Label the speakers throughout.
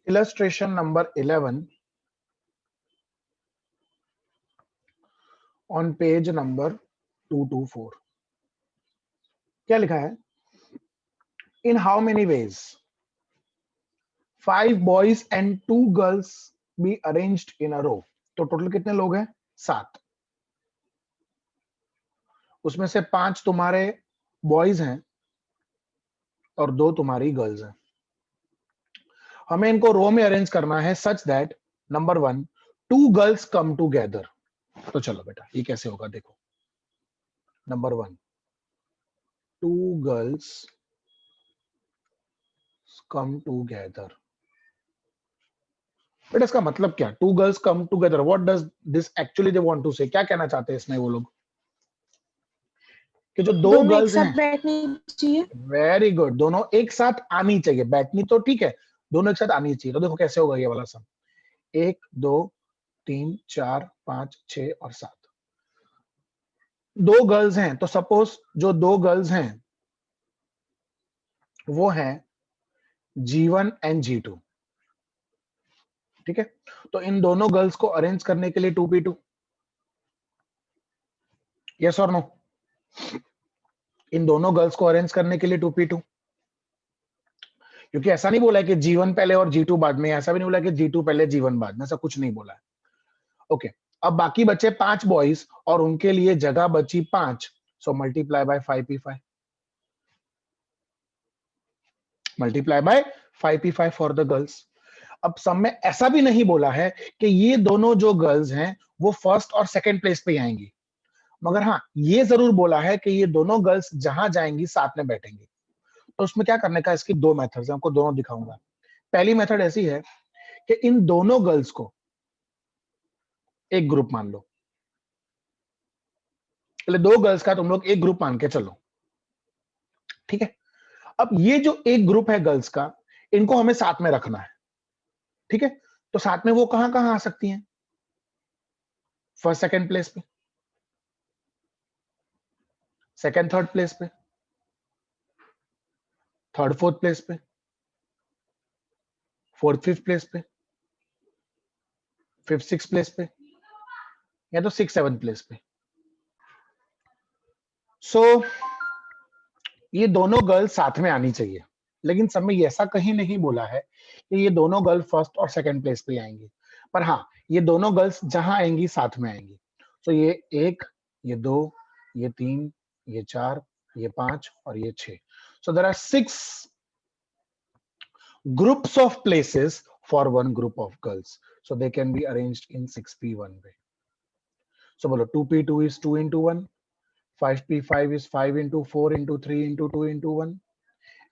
Speaker 1: Illustration number 11 on page number 224. क्या लिखा है? In how many ways 5 boys and 2 girls be arranged in a row? तो total कितने लोग हैं? 7. उसमें से 5 तुम्हारे बॉयज हैं और 2 तुम्हारी गर्ल्स हैं. हमें इनको रो में अरेंज करना है such that number 1 2 girls come together. तो चलो बेटा ये कैसे होगा देखो. Number 1 2 girls come together. बेटा इसका मतलब क्या? 2 girls come together. What does this actually they want to say? क्या कहना चाहते हैं इसमें वो लोग कि जो 2
Speaker 2: दोनों एक
Speaker 1: गर्ल्स
Speaker 2: साथ
Speaker 1: हैं.
Speaker 2: बैठनी चाहिए.
Speaker 1: Very good. दोनों एक साथ आनी चाहिए. बैठनी तो ठीक है, दोनों एक साथ आनी चाहिए. तो देखो कैसे होगा ये वाला सम. 1 2 3 4 5 6 और 7. 2 गर्ल्स हैं तो सपोज जो 2 गर्ल्स हैं वो हैं G1 एंड G2. ठीक है, तो इन दोनों गर्ल्स को अरेंज करने के लिए 2p2. यस और नो? इन दोनों गर्ल्स को अरेंज करने के लिए 2p2. क्योंकि ऐसा नहीं बोला है कि G1 पहले और G2 बाद में. ऐसा भी नहीं बोला कि G2 पहले G1 बाद में. ऐसा कुछ नहीं बोला है. ओके, अब बाकी बचे 5 बॉयज और उनके लिए जगह बची 5. So multiply by 5p5. Multiply by 5p5 for the girls. अब सब में ऐसा भी नहीं बोला है कि ये दोनों जो गर्ल्स हैं वो फर्स्ट और सेकंड प्लेस पे आएंगी. मगर हाँ ये जरूर बोला है कि ये दोनों गर्ल्स जहां जाएंगी साथ में बैठेंगी. तो उसमें क्या करने का, इसकी 2 मेथड्स हैं, आपको दोनों दिखाऊंगा. पहली मेथड ऐसी है कि इन दोनों गर्ल्स को एक ग्रुप मान लो. पहले 2 गर्ल्स का तुम लोग एक ग्रुप मान के चलो. ठीक है, अब ये जो एक ग्रुप है गर्ल्स का, इनको हमें साथ में रखना है. ठीक है, तो साथ में वो कहां कहां आ सकती हैं? फर्स्ट सेकंड प्लेस पे, सेकंड थर्ड प्लेस पे, थर्ड फोर्थ प्लेस पे, फोर्थ फिफ्थ प्लेस पे, फिफ्थ सिक्स प्लेस पे, या तो सिक्स सेवन प्लेस पे. सो ये दोनों गर्ल्स साथ में आनी चाहिए. लेकिन सब में ऐसा कहीं नहीं बोला है कि ये दोनों गर्ल्स फर्स्ट और सेकंड प्लेस पे आएंगी. पर हाँ ये दोनों गर्ल्स जहां आएंगी साथ में आएंगी. तो ये 1, ये 2, ये 3, ये 4, ये 5 और ये 6. So there are 6 groups of places for one group of girls. So they can be arranged in 6p1 way. So bolo 2p2 is 2 into 1, 5p5 is 5 into 4 into 3 into 2 into 1,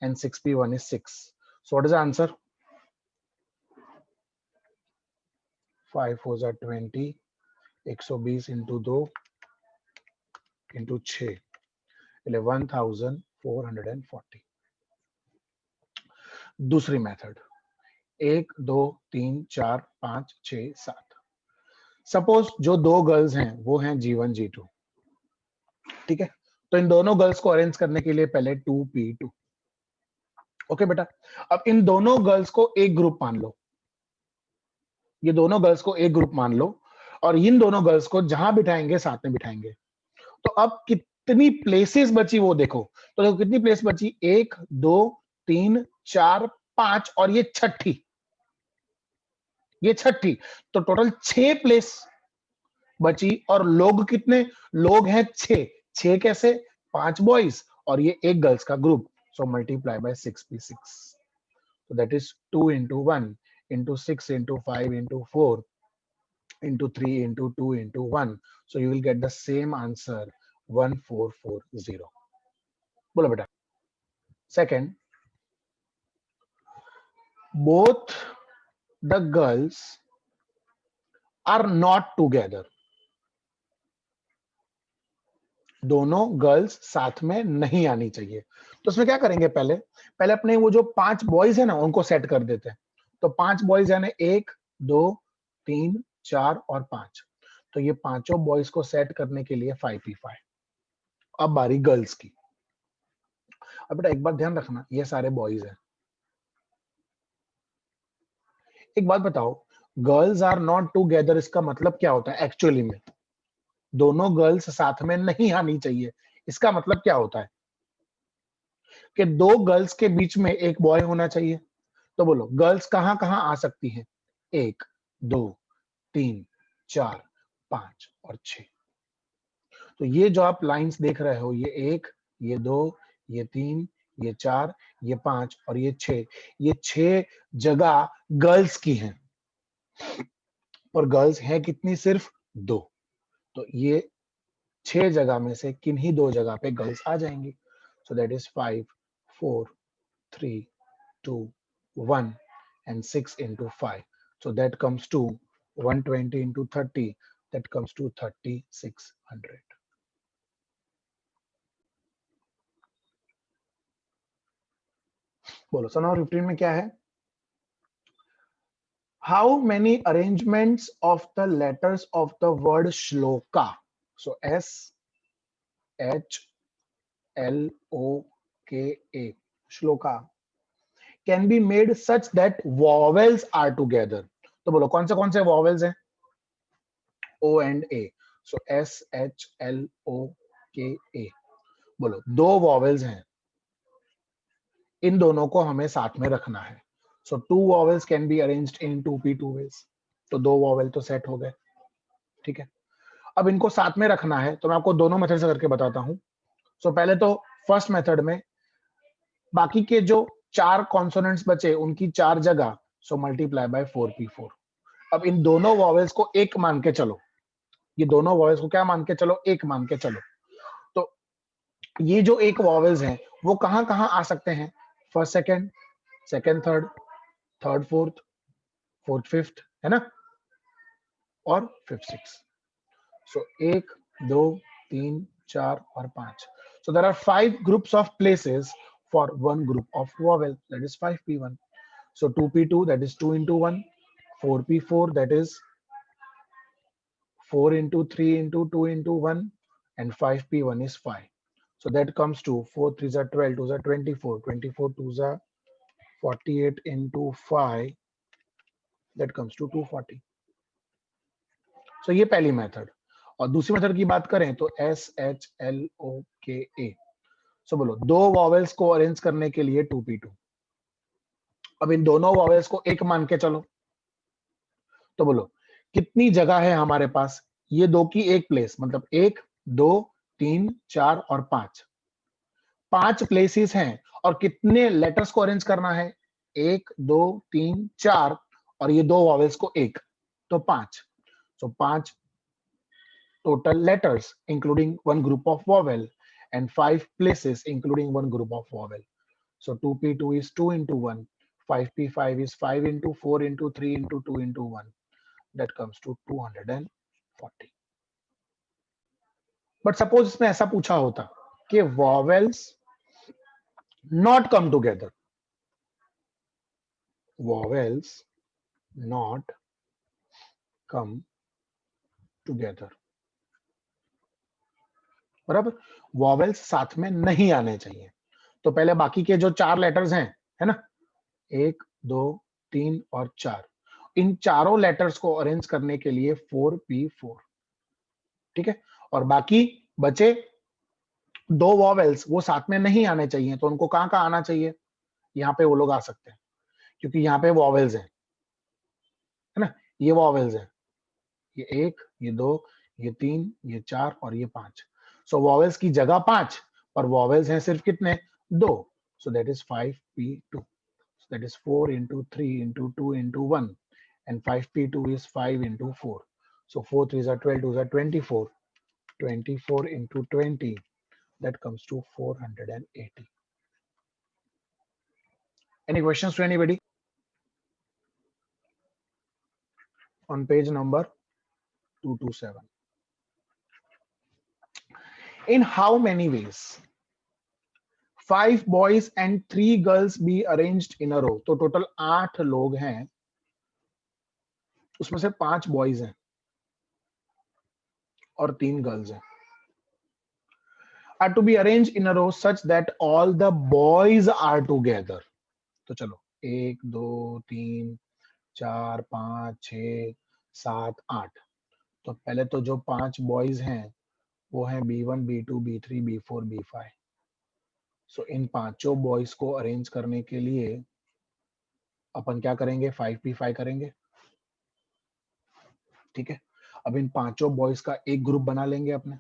Speaker 1: and 6p1 is 6. So what is the answer? 5 4 are 20, 120 into 2 into 6, 11,440. दूसरी method 1 2 3 4 5 6 7. Suppose जो 2 girls हैं वो हैं G1 G2. ठीक है, तो इन दोनों girls को अरेंज करने के लिए पहले 2p2. ओके बेटा, अब इन दोनों गर्ल्स को एक ग्रुप मान लो. ये दोनों गर्ल्स को एक ग्रुप मान लो और इन दोनों गर्ल्स को जहां बिठाएंगे साथ में बिठाएंगे. तो अब कितनी प्लेसेस बची वो देखो. तो देखो कितनी प्लेस बची, 1 2 3 4 5 और ये छठी. तो टोटल 6 प्लेस बची. और लोग कितने लोग हैं? 6. 6 कैसे? 5 बॉयज और ये एक गर्ल्स का group. So multiply by 6p6. So that is 2 into 1 into 6 into 5 into 4 into 3 into 2 into 1. So you will get the same answer 1440. बोलो बेटा. Second, both the girls are not together. दोनों girls साथ में नहीं आनी चाहिए. तो उसमें क्या करेंगे, पहले अपने वो जो 5 बॉयज है ना उनको सेट कर देते हैं. तो 5 बॉयज है ना, 1 2 3 4 और 5. तो ये पांचों बॉयज को सेट करने के लिए 5p5. अब बारी गर्ल्स की. अब बेटा एक बात ध्यान रखना, ये सारे बॉयज हैं. एक बात बताओ, गर्ल्स आर नॉट टुगेदर इसका मतलब क्या होता है एक्चुअली में? दोनों गर्ल्स साथ में नहीं आनी चाहिए, इसका मतलब क्या होता है? कि दो गर्ल्स के बीच में एक बॉय होना चाहिए। तो बोलो गर्ल्स कहां कहां आ सकती हैं? 1 2 3 4 5 और 6। तो ये जो आप लाइंस देख रहे हो, ये 1, ये 2, ये 3, ये 4, ये 5 और ये 6, ये 6 जगह गर्ल्स की हैं। और गर्ल्स हैं कितनी? सिर्फ 2। तो ये 6 जगह में से किन्हीं 2 जगह पे गर्ल्स आ जाएंगी। So that is 5 4 3 2 1 and 6 into 5. So that comes to 120 into 30. That comes to 3600. बोलो सन और 15 में क्या है? How many arrangements of the letters of the word shloka? So S H L O K A shloka can be made such that vowels are together. तो बोलो कौन से vowels हैं? O and A. So S H L O K A. बोलो दो vowels हैं, इन दोनों को हमें साथ में रखना है। So two vowels can be arranged in 2p2 ways। तो दो वॉवेल तो सेट हो गए, ठीक है। अब इनको साथ में रखना है तो मैं आपको दोनों मेथड से करके बताता हूं। सो पहले तो फर्स्ट मेथड में बाकी के जो 4 कॉन्सोनेंट्स बचे उनकी 4 जगह, सो मल्टीप्लाई बाय 4p4। अब इन दोनों वॉवेल्स को एक मान के चलो, ये दोनों वॉवेल्स को क्या मान के चलो? एक मान के चलो। तो ये जो एक वॉवेल्स हैं वो कहां कहां आ सकते हैं? First second, second third, third fourth, fourth fifth, है ना, और फिफ्थ सिक्स। सो 1 2 3 4 और 5। So there are 5 groups of places for one group of vowel, that is 5p1। So 2p2 that is 2 into 1, 4p4 that is 4 into 3 into 2 into 1, and 5p1 is 5। So that comes to 4 3s are 12, 2s are 24, 24 2s are 48 into 5, that comes to 240। सो ये पहली method. और दूसरी method की बात करें तो SHLOKA। सो बोलो दो वॉवेल्स को अरेंज करने के लिए 2p2। अब इन दोनों वॉवेल्स को एक मान के चलो, तो बोलो कितनी जगह है हमारे पास? ये दो की एक प्लेस, मतलब 1 2 3 4 और 5, 5 प्लेसेस हैं। और कितने लेटर्स को अरेंज करना है? 1 2 3 4 और ये दो वॉवेल्स को एक, तो 5। सो 5 total letters including one group of vowel, and 5 places including one group of vowel. So 2p2 is 2 into 1, 5p5 is 5 into 4 into 3 into 2 into 1, that comes to 240। But suppose इसमें ऐसा पूछा होता कि vowels not come together, vowels not come together, बराबर, vowels साथ में नहीं आने चाहिए। तो पहले बाकी के जो 4 लेटर्स हैं, है ना, 1 2 3 और 4, इन चारों लेटर्स को अरेंज करने के लिए 4p4, ठीक है। और बाकी बचे दो वॉवेल्स वो साथ में नहीं आने चाहिए, तो उनको कहां कहां आना चाहिए? यहाँ पे वो लोग आ सकते हैं, क्योंकि यहाँ पे वॉवेल्स हैं, है ना, ये वॉवेल्स हैं, ये 1 ये 2 ये 3 ये 4 और ये 5। सो वॉवेल्स की जगह 5, पर वॉवेल्स हैं सिर्फ कितने? 2। So that is 5p2। That is 4 into 3 into 2 into 1, and 5p2 is 5 into 4। So 4 3s are 12, 2s are 24, 24 into 20, that comes to 480। Any questions to anybody on page number 227? In how many ways 5 boys and 3 girls be arranged in a row? तो total 8 लोग हैं, उसमें से 5 boys हैं और 3 girls हैं, are to be arranged in a row such that all the boys are together। तो चलो 1 2 3 4 5 6 7 8। तो पहले तो जो 5 बॉयज हैं वो हैं B1 B2 B3 B4 B5। सो इन पांचों बॉयज को अरेंज करने के लिए अपन क्या करेंगे, 5p5 करेंगे। ठीक है, अब इन पांचों बॉयज का एक ग्रुप बना लेंगे अपने,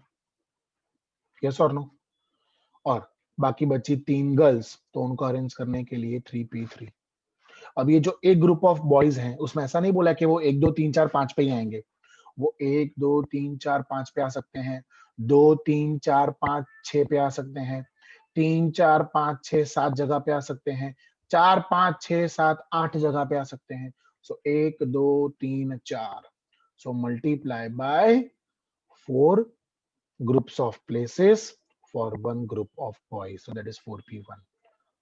Speaker 1: यस और नो। और बाकी बची 3 गर्ल्स, तो उनको अरेंज करने के लिए 3p3। अब ये जो एक ग्रुप ऑफ बॉयज हैं उसमें ऐसा नहीं बोला कि वो 1 2 3 4 5 पे ही आएंगे। वो 1 2 3 4 5 पे आ सकते हैं, 2 3 4 5 6 पे आ सकते हैं, 3 4 5 6 7 जगह पे आ सकते हैं, 4 5 6 7 8 जगह पे आ सकते हैं। सो 1 2 3 4, so multiply by 4 groups of places for one group of boys, so that is 4p1.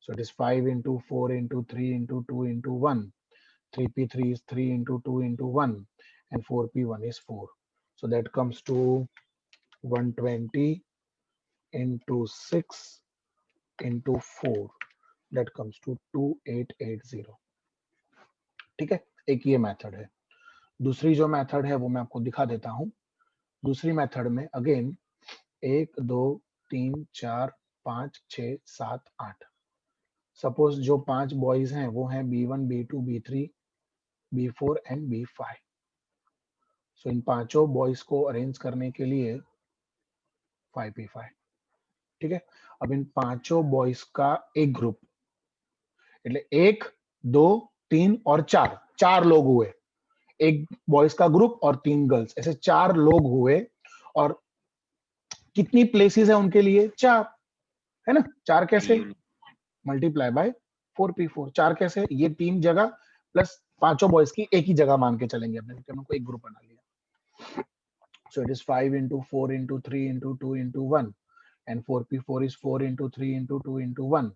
Speaker 1: So it is 5 into 4 into 3 into 2 into 1. 3p3 is 3 into 2 into 1, and 4p1 is 4. So that comes to 120 into 6 into 4. That comes to 2880. ठीक है, एक ये method है। दूसरी जो method है वो मैं आपको दिखा देता हूं। दूसरी मेथड में अगेन 1 2 3 4 5 6 7 8। सपोज जो 5 बॉयज हैं वो हैं B1 B2 B3 B4 and B5। सो इन पांचों बॉयज को अरेंज करने के लिए 5p5। ठीक है, अब इन पांचों बॉयज का एक ग्रुप, એટલે 1 2 3 और 4, 4 लोग हुए। एक बॉयज का ग्रुप और 3 गर्ल्स, ऐसे 4 लोग हुए। और कितनी प्लेसेस है उनके लिए, 4, है ना। 4 कैसे, मल्टीप्लाई बाय 4p4। 4 कैसे, ये 3 जगह प्लस पांचों बॉयज की एक ही जगह मान के चलेंगे अपने, हमको एक ग्रुप बना लिया। So it is 5 into 4 into 3 into 2 into 1, and 4p4 is 4 into 3 into 2 into 1.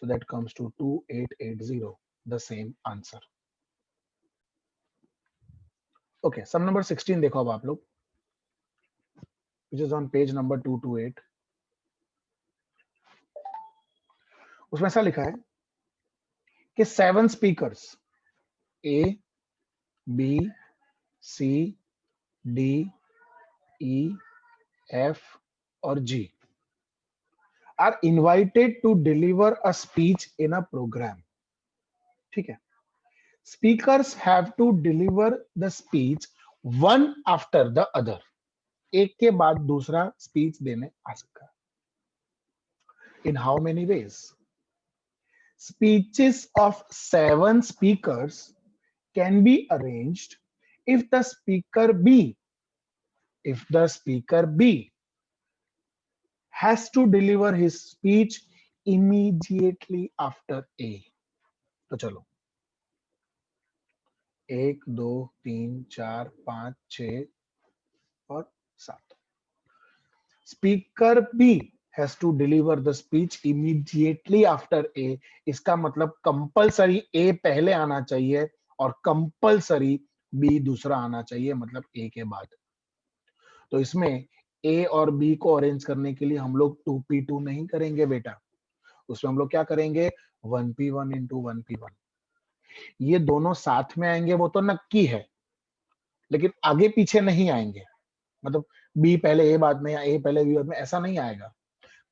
Speaker 1: So that comes to 2880, the same answer. Okay, sum number 16 देखो अब आप लोग, which is on page number 228. उसमें ऐसा लिखा है कि 7 speakers A, B, C, D, E, F और G are invited to deliver a speech in a program. ठीक है, speakers have to deliver the speech one after the other. एक के बाद दूसरा स्पीच देने आ सकता है। In how many ways? Speeches of 7 speakers can be arranged if the speaker B has to deliver his speech immediately after A. तो चलो 1 2 3 4 5 6 और 7। Speaker B has to deliver the speech immediately after A। इसका मतलब compulsory A पहले आना चाहिए और compulsory B दूसरा आना चाहिए, मतलब A के बाद। तो इसमें A और B को अरेंज करने के लिए हम लोग 2p2 नहीं करेंगे बेटा, उसमें हम लोग क्या करेंगे, 1p1 into 1p1। ये दोनों साथ में आएंगे वो तो नक्की है, लेकिन आगे पीछे नहीं आएंगे। मतलब B पहले A बाद में या A पहले B बाद में, ऐसा नहीं आएगा।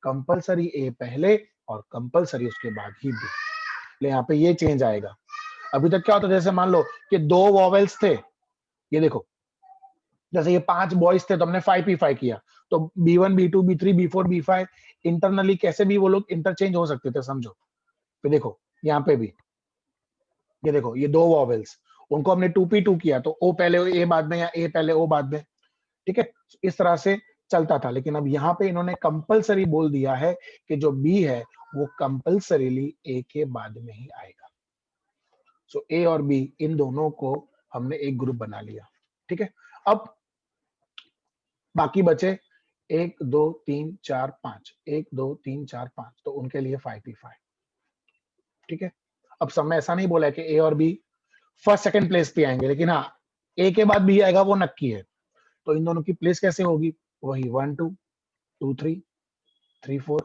Speaker 1: कंपलसरी A पहले और कंपलसरी उसके बाद ही B। ले यहाँ पे ये चेंज आएगा। अभी तक क्या होता, जैसे मान लो कि 2 वॉवेल्स थे, ये देखो जैसे ये 5 बॉयज थे तो हमने 5p5 किया, तो B1 B2 B3 B4 B5 internally कैसे भी वो लोग इंटरचेंज हो सकते थे, समझो। फिर देखो यहाँ पे भी, ये देखो ये 2 वॉवेल्स, उनको हमने 2p2 किया, तो O पहले A बाद में या A पहले O बाद में। ठीक है, इस तरह से चलता था। लेकिन अब यहाँ पे इन्होंने कंपलसरी बोल दिया है कि जो B है वो कंपलसरीली A के बाद में ही आएगा। सो A और B इन दोनों को हमने एक ग्रुप बना लिया। ठीक है, अब बाकी बचे 1 2 3 4 5, 1 2 3 4 5, तो उनके लिए 5p5। ठीक है, अब सब में ऐसा नहीं बोला है कि A और B फर्स्ट सेकंड प्लेस पे आएंगे, लेकिन हाँ A के बाद B आएगा वो नक्की है। तो इन दोनों की प्लेस कैसे होगी, वही 1 2 2 3 3 4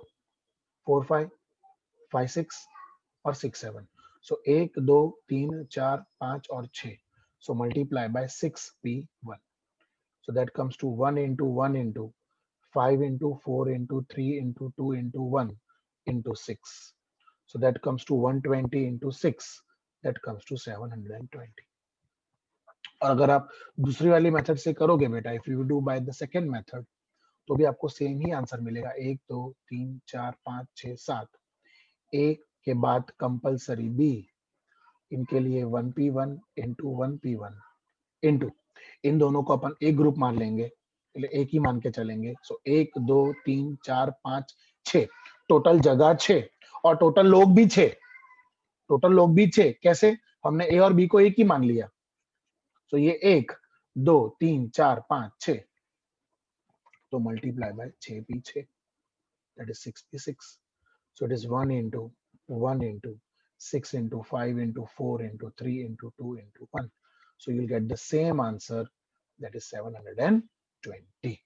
Speaker 1: 4 5 5 6 और 6 7। So 1 2 3 4 5 और 6. So multiply by 6p1. So that comes to 1 into 1 into 5 into 4 into 3 into 2 into 1 into 6. So that comes to 120 into 6. That comes to 720. और अगर आप दूसरी वाली मेथड से करोगे बेटा, if you do by the second method, तो भी आपको सेम ही आंसर मिलेगा. 1 2 3 4 5 6 7. ए के बाद कंपलसरी बी, इनके लिए 1p1 इंटू 1p1 इंटू, इन दोनों को अपन एक ग्रुप मान लेंगे, एक ही मान के चलेंगे. सो 1 2 3 4 5 6, टोटल जगह 6 और टोटल लोग भी 6. टोटल लोग भी 6 कैसे? हमने ए और बी को एक ही मान लिया. सो ये 1 2 3 4 5 6, तो multiply by 6p6, that is 6p6. So it is 1 into 6 into 5 into 4 into 3 into 2 into 1. So you'll get the same answer, that is 720.